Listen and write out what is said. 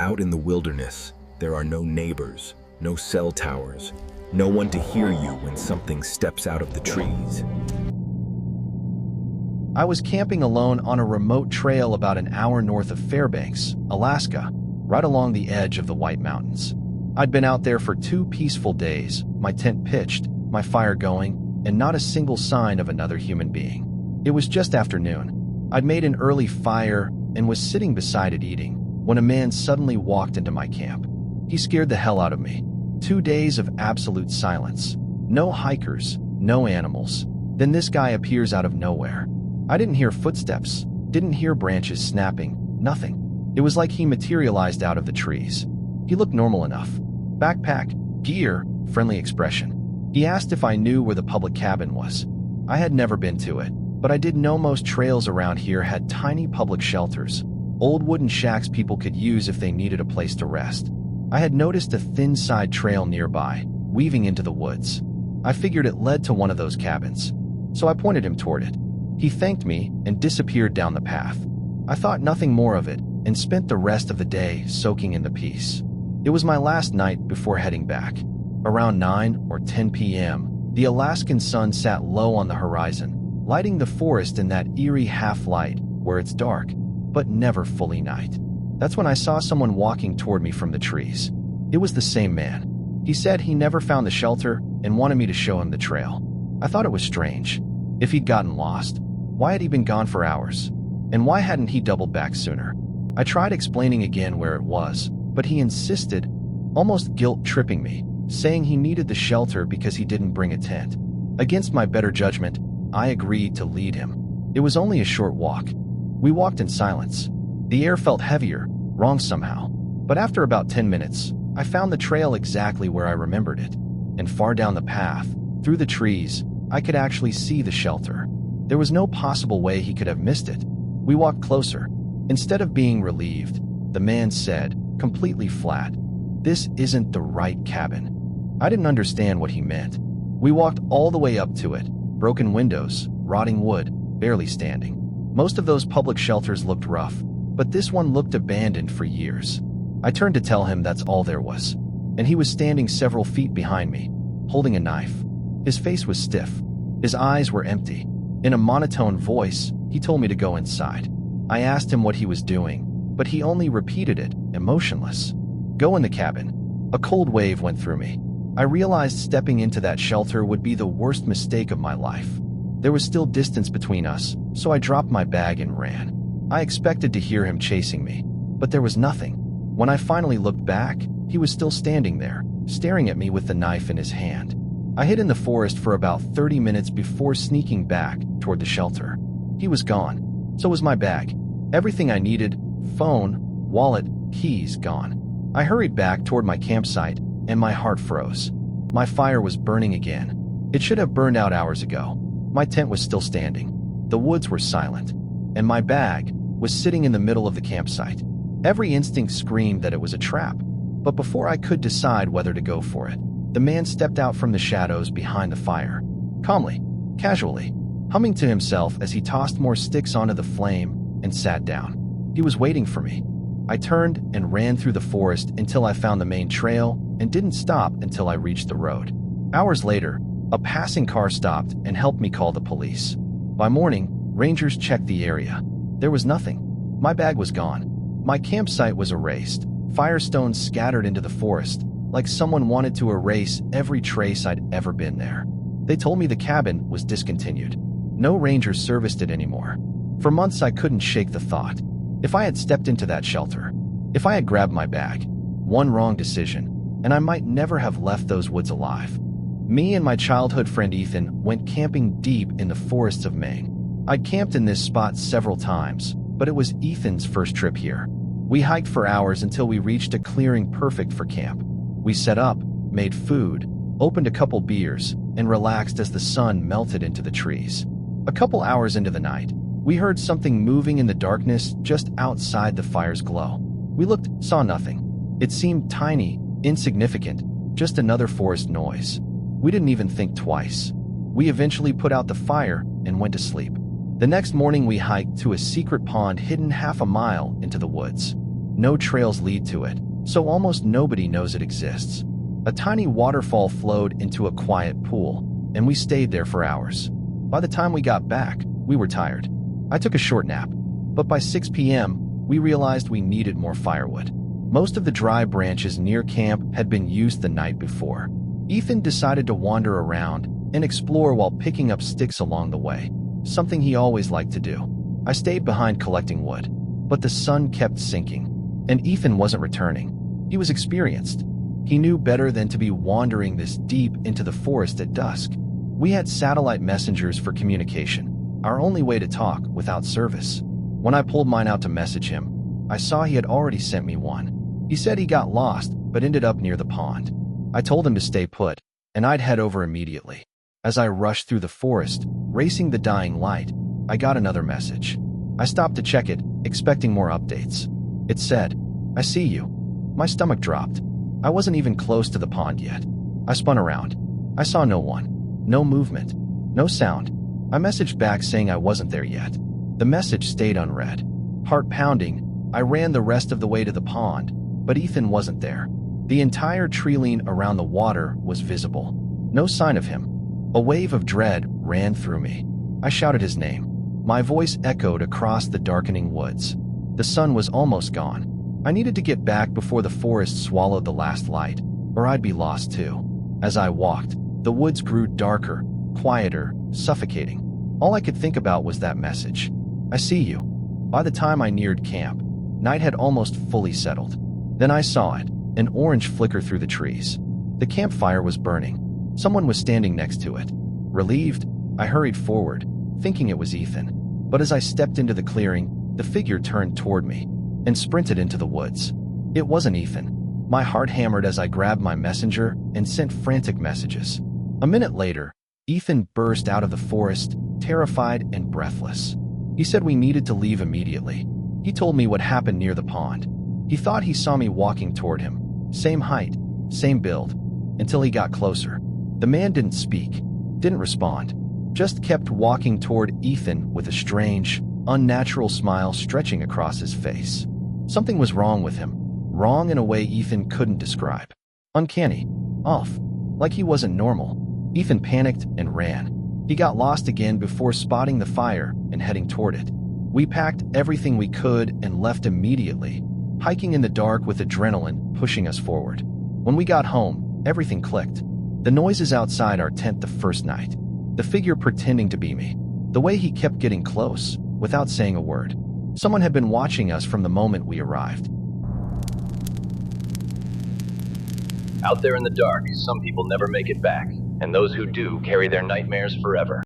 Out in the wilderness, there are no neighbors, no cell towers, no one to hear you when something steps out of the trees. I was camping alone on a remote trail about an hour north of Fairbanks, Alaska, right along the edge of the White Mountains. I'd been out there for 2 peaceful days, my tent pitched, my fire going, and not a single sign of another human being. It was just afternoon. I'd made an early fire and was sitting beside it eating, when a man suddenly walked into my camp. He scared the hell out of me. 2 days of absolute silence. No hikers, no animals. Then this guy appears out of nowhere. I didn't hear footsteps, didn't hear branches snapping, nothing. It was like he materialized out of the trees. He looked normal enough. Backpack, gear, friendly expression. He asked if I knew where the public cabin was. I had never been to it, but I did know most trails around here had tiny public shelters, old wooden shacks people could use if they needed a place to rest. I had noticed a thin side trail nearby, weaving into the woods. I figured it led to one of those cabins, so I pointed him toward it. He thanked me and disappeared down the path. I thought nothing more of it and spent the rest of the day soaking in the peace. It was my last night before heading back. Around 9 or 10 p.m., the Alaskan sun sat low on the horizon, lighting the forest in that eerie half-light where it's dark, but never fully night. That's when I saw someone walking toward me from the trees. It was the same man. He said he never found the shelter and wanted me to show him the trail. I thought it was strange. If he'd gotten lost, why had he been gone for hours? And why hadn't he doubled back sooner? I tried explaining again where it was, but he insisted, almost guilt-tripping me, saying he needed the shelter because he didn't bring a tent. Against my better judgment, I agreed to lead him. It was only a short walk. We walked in silence. The air felt heavier, wrong somehow. But after about 10 minutes, I found the trail exactly where I remembered it. And far down the path, through the trees, I could actually see the shelter. There was no possible way he could have missed it. We walked closer. Instead of being relieved, the man said, completely flat, "This isn't the right cabin." I didn't understand what he meant. We walked all the way up to it. Broken windows, rotting wood, barely standing. Most of those public shelters looked rough, but this one looked abandoned for years. I turned to tell him that's all there was, and he was standing several feet behind me, holding a knife. His face was stiff. His eyes were empty. In a monotone voice, he told me to go inside. I asked him what he was doing, but he only repeated it, emotionless. "Go in the cabin." A cold wave went through me. I realized stepping into that shelter would be the worst mistake of my life. There was still distance between us, so I dropped my bag and ran. I expected to hear him chasing me, but there was nothing. When I finally looked back, he was still standing there, staring at me with the knife in his hand. I hid in the forest for about 30 minutes before sneaking back toward the shelter. He was gone. So was my bag. Everything I needed, phone, wallet, keys, gone. I hurried back toward my campsite, and my heart froze. My fire was burning again. It should have burned out hours ago. My tent was still standing. The woods were silent, and my bag was sitting in the middle of the campsite. Every instinct screamed that it was a trap, but before I could decide whether to go for it, the man stepped out from the shadows behind the fire, calmly, casually, humming to himself as he tossed more sticks onto the flame and sat down. He was waiting for me. I turned and ran through the forest until I found the main trail and didn't stop until I reached the road. Hours later, a passing car stopped and helped me call the police. By morning, rangers checked the area. There was nothing. My bag was gone. My campsite was erased. Firestones scattered into the forest, like someone wanted to erase every trace I'd ever been there. They told me the cabin was discontinued. No rangers serviced it anymore. For months I couldn't shake the thought. If I had stepped into that shelter, if I had grabbed my bag, one wrong decision, and I might never have left those woods alive. Me and my childhood friend Ethan went camping deep in the forests of Maine. I'd camped in this spot several times, but it was Ethan's first trip here. We hiked for hours until we reached a clearing perfect for camp. We set up, made food, opened a couple beers, and relaxed as the sun melted into the trees. A couple hours into the night, we heard something moving in the darkness just outside the fire's glow. We looked, saw nothing. It seemed tiny, insignificant, just another forest noise. We didn't even think twice. We eventually put out the fire and went to sleep. The next morning we hiked to a secret pond hidden half a mile into the woods. No trails lead to it, so almost nobody knows it exists. A tiny waterfall flowed into a quiet pool, and we stayed there for hours. By the time we got back, we were tired. I took a short nap, but by 6 p.m., we realized we needed more firewood. Most of the dry branches near camp had been used the night before. Ethan decided to wander around and explore while picking up sticks along the way, something he always liked to do. I stayed behind collecting wood, but the sun kept sinking, and Ethan wasn't returning. He was experienced. He knew better than to be wandering this deep into the forest at dusk. We had satellite messengers for communication, our only way to talk without service. When I pulled mine out to message him, I saw he had already sent me one. He said he got lost, but ended up near the pond. I told him to stay put, and I'd head over immediately. As I rushed through the forest, racing the dying light, I got another message. I stopped to check it, expecting more updates. It said, "I see you." My stomach dropped. I wasn't even close to the pond yet. I spun around. I saw no one. No movement. No sound. I messaged back saying I wasn't there yet. The message stayed unread. Heart pounding, I ran the rest of the way to the pond, but Ethan wasn't there. The entire tree-line around the water was visible. No sign of him. A wave of dread ran through me. I shouted his name. My voice echoed across the darkening woods. The sun was almost gone. I needed to get back before the forest swallowed the last light, or I'd be lost too. As I walked, the woods grew darker, quieter, suffocating. All I could think about was that message. "I see you." By the time I neared camp, night had almost fully settled. Then I saw it, an orange flicker through the trees. The campfire was burning. Someone was standing next to it. Relieved, I hurried forward, thinking it was Ethan. But as I stepped into the clearing, the figure turned toward me and sprinted into the woods. It wasn't Ethan. My heart hammered as I grabbed my messenger and sent frantic messages. A minute later, Ethan burst out of the forest, terrified and breathless. He said we needed to leave immediately. He told me what happened near the pond. He thought he saw me walking toward him, same height, same build, until he got closer. The man didn't speak, didn't respond, just kept walking toward Ethan with a strange, unnatural smile stretching across his face. Something was wrong with him, wrong in a way Ethan couldn't describe. Uncanny, off, like he wasn't normal. Ethan panicked and ran. He got lost again before spotting the fire and heading toward it. We packed everything we could and left immediately, hiking in the dark with adrenaline pushing us forward. When we got home, everything clicked. The noises outside our tent the first night. The figure pretending to be me. The way he kept getting close, without saying a word. Someone had been watching us from the moment we arrived. Out there in the dark, some people never make it back, and those who do carry their nightmares forever.